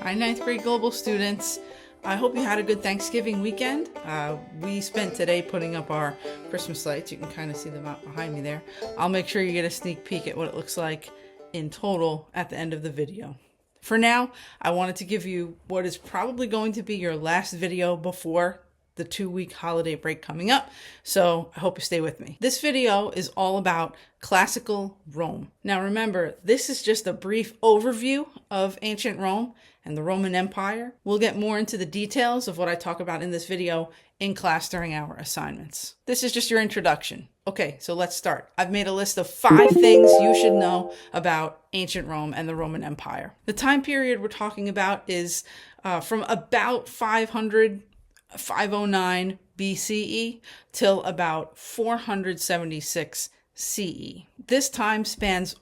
Hi, ninth grade global students. I hope you had a good Thanksgiving weekend. We spent today putting up our Christmas lights. You can kind of see them out behind me there. I'll make sure you get a sneak peek at what it looks like in total at the end of the video. For now, I wanted to give you what is probably going to be your last video before the 2-week holiday break coming up, so I hope you stay with me. This video is all about classical Rome. Now remember, this is just a brief overview of ancient Rome and the Roman Empire. We'll get more into the details of what I talk about in this video in class during our assignments. This is just your introduction. Okay, so let's start. I've made a list of 5 things you should know about ancient Rome and the Roman Empire. The time period we're talking about is from about 509 BCE till about 476 CE. This time spans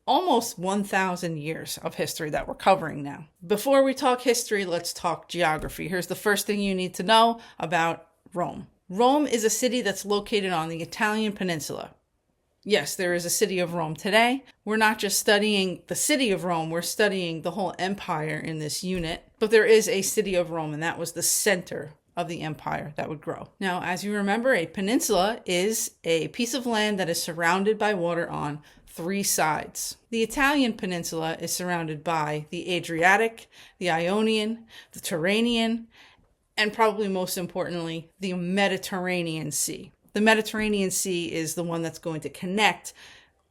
almost 1,000 years of history that we're covering now. Before we talk history, let's talk geography. Here's the first thing you need to know about Rome. Rome is a city that's located on the Italian peninsula. Yes, there is a city of Rome today. We're not just studying the city of Rome, we're studying the whole empire in this unit. But there is a city of Rome, and that was the center of the empire that would grow. Now, as you remember, a peninsula is a piece of land that is surrounded by water on 3 sides. The Italian peninsula is surrounded by the Adriatic, the Ionian, the Tyrrhenian, and probably most importantly, the Mediterranean Sea. The Mediterranean Sea is the one that's going to connect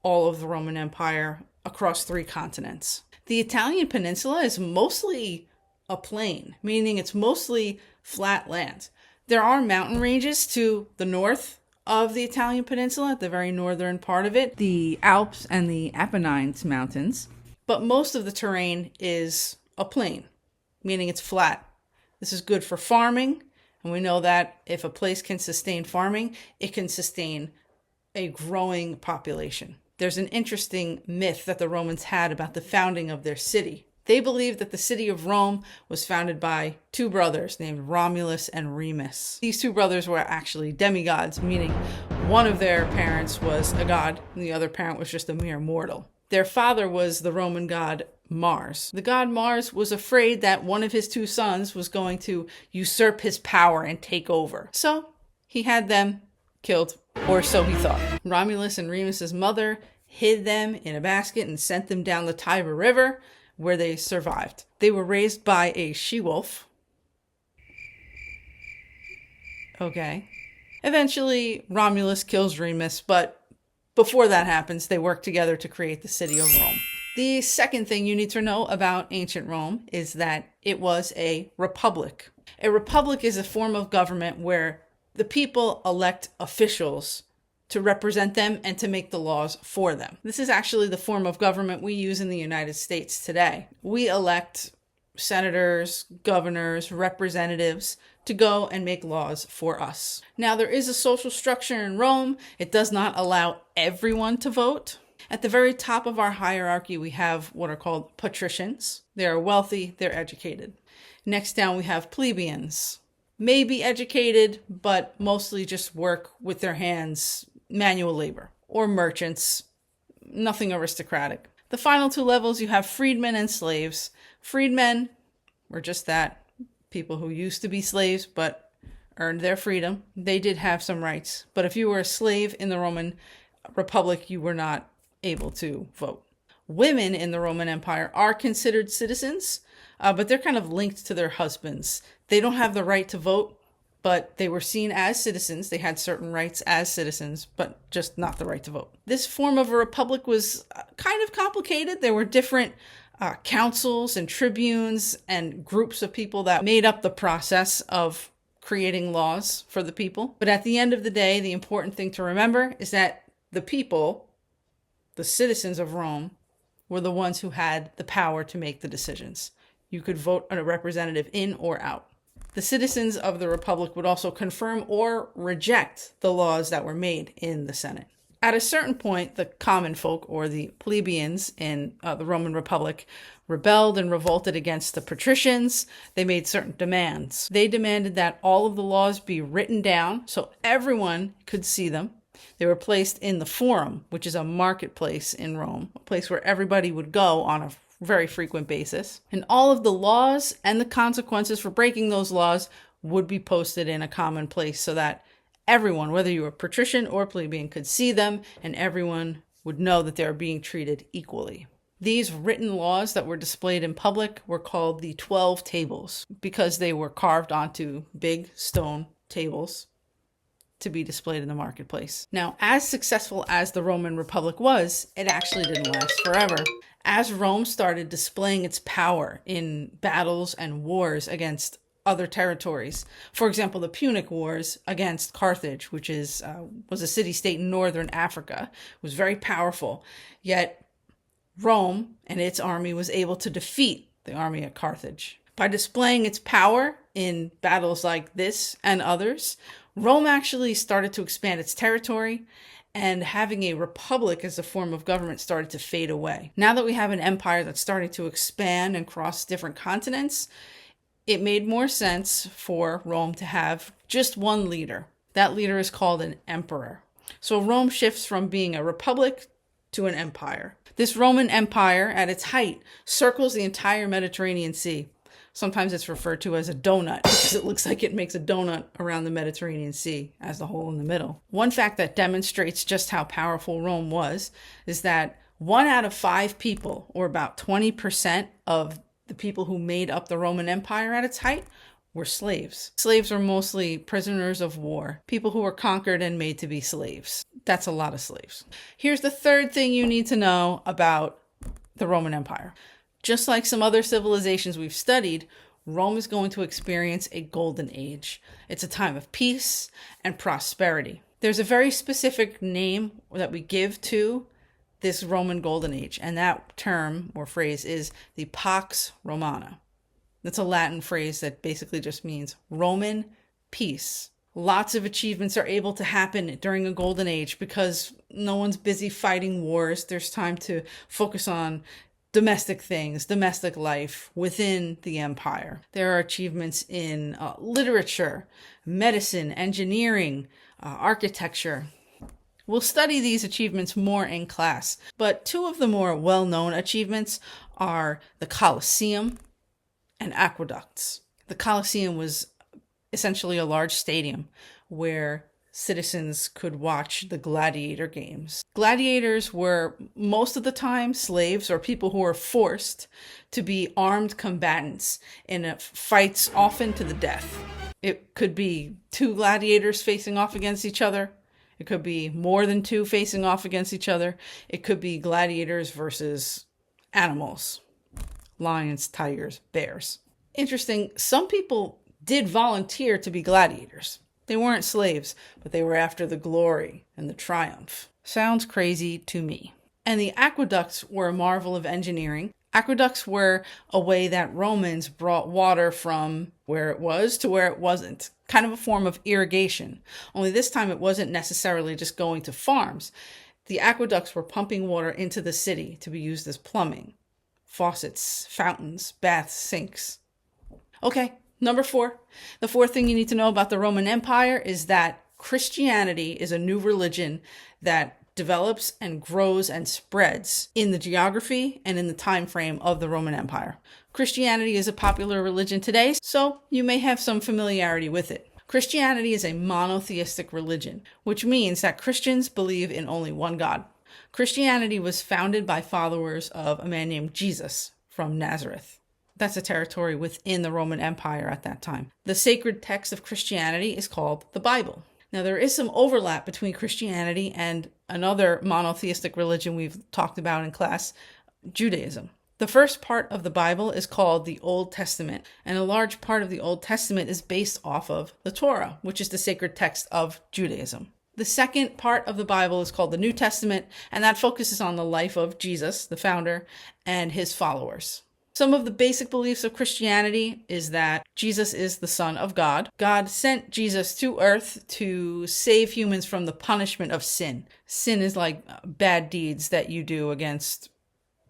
all of the Roman Empire across 3 continents. The Italian peninsula is mostly a plain, meaning it's mostly flat land. There are mountain ranges to the north of the Italian peninsula, at the very northern part of it, the Alps and the Apennines mountains, but most of the terrain is a plain, meaning it's flat. This is good for farming, and we know that if a place can sustain farming, it can sustain a growing population. There's an interesting myth that the Romans had about the founding of their city. They believed that the city of Rome was founded by 2 brothers named Romulus and Remus. These 2 brothers were actually demigods, meaning one of their parents was a god and the other parent was just a mere mortal. Their father was the Roman god Mars. The god Mars was afraid that one of his 2 sons was going to usurp his power and take over. So he had them killed, or so he thought. Romulus and Remus's mother hid them in a basket and sent them down the Tiber River, where they survived. They were raised by a she-wolf. Okay. Eventually, Romulus kills Remus, but before that happens, they work together to create the city of Rome. The second thing you need to know about ancient Rome is that it was a republic. A republic is a form of government where the people elect officials to represent them and to make the laws for them. This is actually the form of government we use in the United States today. We elect senators, governors, representatives to go and make laws for us. Now, there is a social structure in Rome. It does not allow everyone to vote. At the very top of our hierarchy, we have what are called patricians. They are wealthy, they're educated. Next down, we have plebeians. Maybe educated, but mostly just work with their hands, manual labor, or merchants, nothing aristocratic. The final 2 levels, you have freedmen and slaves. Freedmen were just that, people who used to be slaves but earned their freedom. They did have some rights, but if you were a slave in the Roman Republic, you were not able to vote. Women in the Roman Empire are considered citizens, but they're kind of linked to their husbands. They don't have the right to vote, but they were seen as citizens. They had certain rights as citizens, but just not the right to vote. This form of a republic was kind of complicated. There were different councils and tribunes and groups of people that made up the process of creating laws for the people. But at the end of the day, the important thing to remember is that the people, the citizens of Rome, were the ones who had the power to make the decisions. You could vote a representative in or out. The citizens of the Republic would also confirm or reject the laws that were made in the Senate. At a certain point, the common folk, or the plebeians in the Roman Republic, rebelled and revolted against the patricians. They made certain demands. They demanded that all of the laws be written down so everyone could see them. They were placed in the Forum, which is a marketplace in Rome, a place where everybody would go on a very frequent basis. And all of the laws and the consequences for breaking those laws would be posted in a common place so that everyone, whether you were patrician or plebeian, could see them and everyone would know that they are being treated equally. These written laws that were displayed in public were called the 12 tables because they were carved onto big stone tables to be displayed in the marketplace. Now, as successful as the Roman Republic was, it actually didn't last forever. As Rome started displaying its power in battles and wars against other territories, for example, the Punic Wars against Carthage, which was a city-state in northern Africa, was very powerful, yet Rome and its army was able to defeat the army at Carthage. By displaying its power in battles like this and others, Rome actually started to expand its territory, and having a republic as a form of government started to fade away. Now that we have an empire that's starting to expand and cross different continents, it made more sense for Rome to have just one leader. That leader is called an emperor. So Rome shifts from being a republic to an empire. This Roman Empire, at its height, circles the entire Mediterranean Sea. Sometimes it's referred to as a donut because it looks like it makes a donut around the Mediterranean Sea as the hole in the middle. One fact that demonstrates just how powerful Rome was is that 1 out of 5 people, or about 20% of the people who made up the Roman Empire at its height, were slaves. Slaves were mostly prisoners of war, people who were conquered and made to be slaves. That's a lot of slaves. Here's the third thing you need to know about the Roman Empire. Just like some other civilizations we've studied, Rome is going to experience a golden age. It's a time of peace and prosperity. There's a very specific name that we give to this Roman golden age, and that term or phrase is the Pax Romana. That's a Latin phrase that basically just means Roman peace. Lots of achievements are able to happen during a golden age because no one's busy fighting wars. There's time to focus on domestic things, domestic life within the empire. There are achievements in literature, medicine, engineering, architecture. We'll study these achievements more in class, but 2 of the more well-known achievements are the Colosseum and aqueducts. The Colosseum was essentially a large stadium where citizens could watch the gladiator games. Gladiators were most of the time slaves or people who were forced to be armed combatants in fights often to the death. It could be 2 gladiators facing off against each other. It could be more than 2 facing off against each other. It could be gladiators versus animals, lions, tigers, bears. Interesting, some people did volunteer to be gladiators. They weren't slaves, but they were after the glory and the triumph. Sounds crazy to me. And the aqueducts were a marvel of engineering. Aqueducts were a way that Romans brought water from where it was to where it wasn't. Kind of a form of irrigation. Only this time it wasn't necessarily just going to farms. The aqueducts were pumping water into the city to be used as plumbing. Faucets, fountains, baths, sinks. Okay, number 4. The 4th thing you need to know about the Roman Empire is that Christianity is a new religion that develops and grows and spreads in the geography and in the time frame of the Roman Empire. Christianity is a popular religion today, so you may have some familiarity with it. Christianity is a monotheistic religion, which means that Christians believe in only one God. Christianity was founded by followers of a man named Jesus from Nazareth. That's a territory within the Roman Empire at that time. The sacred text of Christianity is called the Bible. Now, there is some overlap between Christianity and another monotheistic religion we've talked about in class, Judaism. The first part of the Bible is called the Old Testament, and a large part of the Old Testament is based off of the Torah, which is the sacred text of Judaism. The second part of the Bible is called the New Testament, and that focuses on the life of Jesus, the founder, and his followers. Some of the basic beliefs of Christianity is that Jesus is the Son of God. God sent Jesus to earth to save humans from the punishment of sin. Sin is like bad deeds that you do against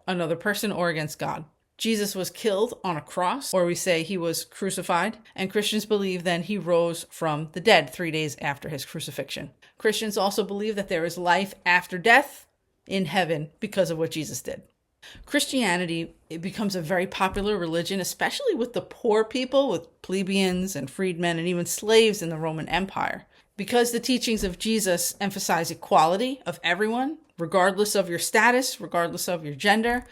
another person or against God. Jesus was killed on a cross, or we say he was crucified, and Christians believe then he rose from the dead 3 days after his crucifixion. Christians also believe that there is life after death in heaven because of what Jesus did. Christianity, it becomes a very popular religion, especially with the poor people, with plebeians and freedmen and even slaves in the Roman Empire. Because the teachings of Jesus emphasize equality of everyone, regardless of your status, regardless of your gender,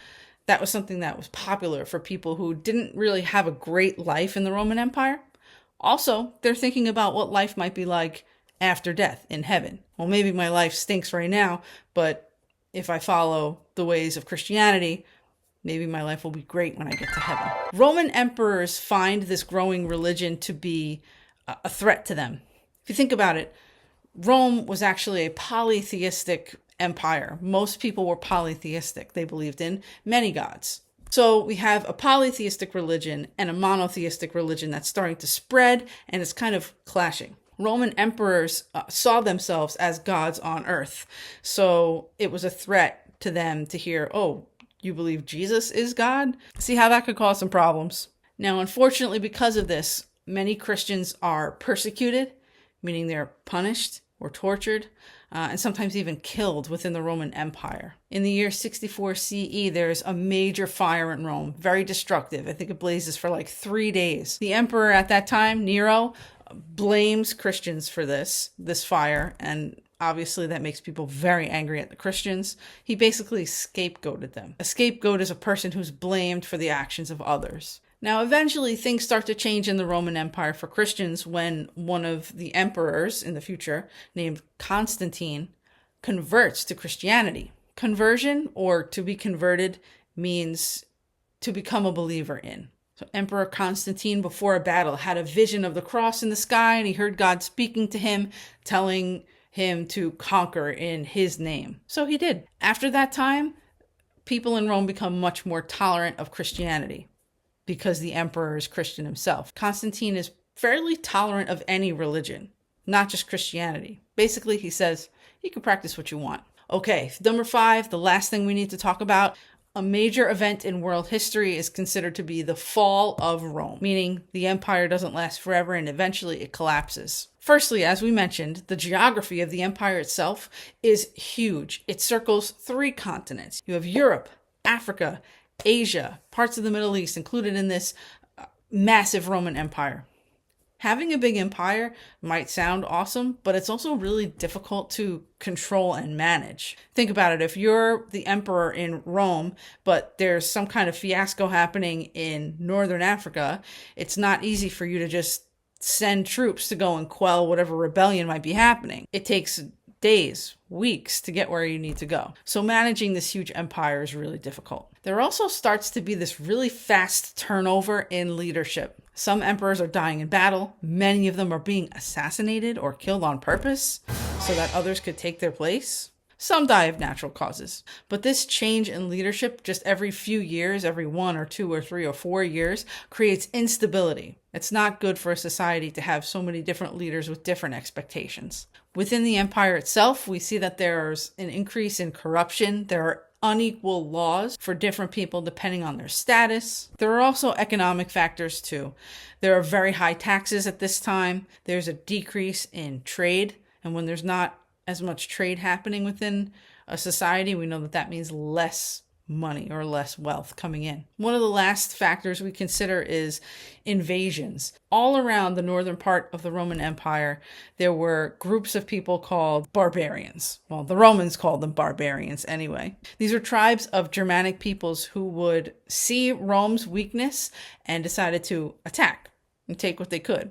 that was something that was popular for people who didn't really have a great life in the Roman Empire. Also, they're thinking about what life might be like after death in heaven. Well, maybe my life stinks right now, but if I follow the ways of Christianity, maybe my life will be great when I get to heaven. Roman emperors find this growing religion to be a threat to them. If you think about it, Rome was actually a polytheistic empire. Most people were polytheistic. They believed in many gods. So we have a polytheistic religion and a monotheistic religion that's starting to spread, and it's kind of clashing. Roman emperors saw themselves as gods on earth. So it was a threat to them to hear, oh, you believe Jesus is God? See how that could cause some problems. Now, unfortunately, because of this, many Christians are persecuted, meaning they're punished or tortured, and sometimes even killed within the Roman Empire. In the year 64 CE, there's a major fire in Rome, very destructive. I think it blazes for like 3 days. The emperor at that time, Nero, blames Christians for this fire, and obviously that makes people very angry at the Christians. He basically scapegoated them. A scapegoat is a person who's blamed for the actions of others. Now, eventually, things start to change in the Roman Empire for Christians when one of the emperors in the future, named Constantine, converts to Christianity. Conversion, or to be converted, means to become a believer in. So Emperor Constantine, before a battle, had a vision of the cross in the sky, and he heard God speaking to him, telling him to conquer in his name. So he did. After that time, people in Rome become much more tolerant of Christianity, because the emperor is Christian himself. Constantine is fairly tolerant of any religion, not just Christianity. Basically, he says, you can practice what you want. Okay, number 5, the last thing we need to talk about. A major event in world history is considered to be the fall of Rome, meaning the empire doesn't last forever and eventually it collapses. Firstly, as we mentioned, the geography of the empire itself is huge. It circles 3 continents. You have Europe, Africa, Asia, parts of the Middle East included in this massive Roman Empire. Having a big empire might sound awesome, but it's also really difficult to control and manage. Think about it. If you're the emperor in Rome, but there's some kind of fiasco happening in Northern Africa, it's not easy for you to just send troops to go and quell whatever rebellion might be happening. It takes days, weeks to get where you need to go. So managing this huge empire is really difficult. There also starts to be this really fast turnover in leadership. Some emperors are dying in battle. Many of them are being assassinated or killed on purpose so that others could take their place. Some die of natural causes. But this change in leadership just every few years, every 1 or 2 or 3 or 4 years, creates instability. It's not good for a society to have so many different leaders with different expectations. Within the empire itself, we see that there's an increase in corruption. There are unequal laws for different people depending on their status. There are also economic factors too. There are very high taxes at this time. There's a decrease in trade. And when there's not as much trade happening within a society, we know that that means less money or less wealth coming in. One of the last factors we consider is invasions. All around the northern part of the Roman Empire, there were groups of people called barbarians. Well, the Romans called them barbarians anyway. These are tribes of Germanic peoples who would see Rome's weakness and decided to attack and take what they could.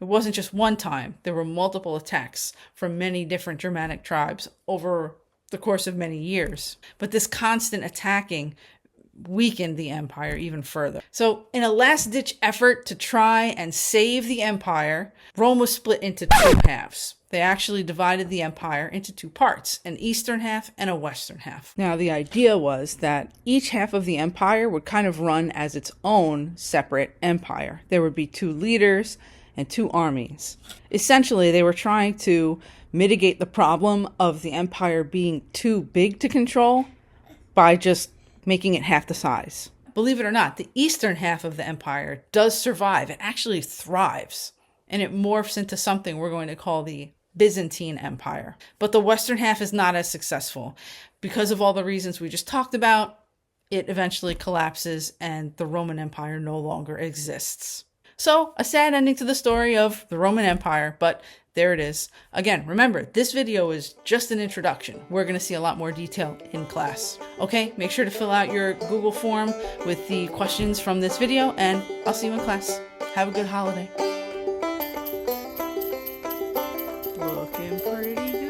It wasn't just one time. There were multiple attacks from many different Germanic tribes over the course of many years. But this constant attacking weakened the empire even further. So in a last-ditch effort to try and save the empire, Rome was split into 2 halves. They actually divided the empire into 2 parts, an eastern half and a western half. Now, the idea was that each half of the empire would kind of run as its own separate empire. There would be 2 leaders and 2 armies. Essentially, they were trying to mitigate the problem of the empire being too big to control by just making it half the size. Believe it or not, the eastern half of the empire does survive. It actually thrives, and it morphs into something we're going to call the Byzantine Empire. But the western half is not as successful because of all the reasons we just talked about. it eventually collapses and the Roman Empire no longer exists. So, a sad ending to the story of the Roman Empire, but there it is. Again, remember, this video is just an introduction. We're going to see a lot more detail in class. Okay, make sure to fill out your Google form with the questions from this video, and I'll see you in class. Have a good holiday. Looking pretty good.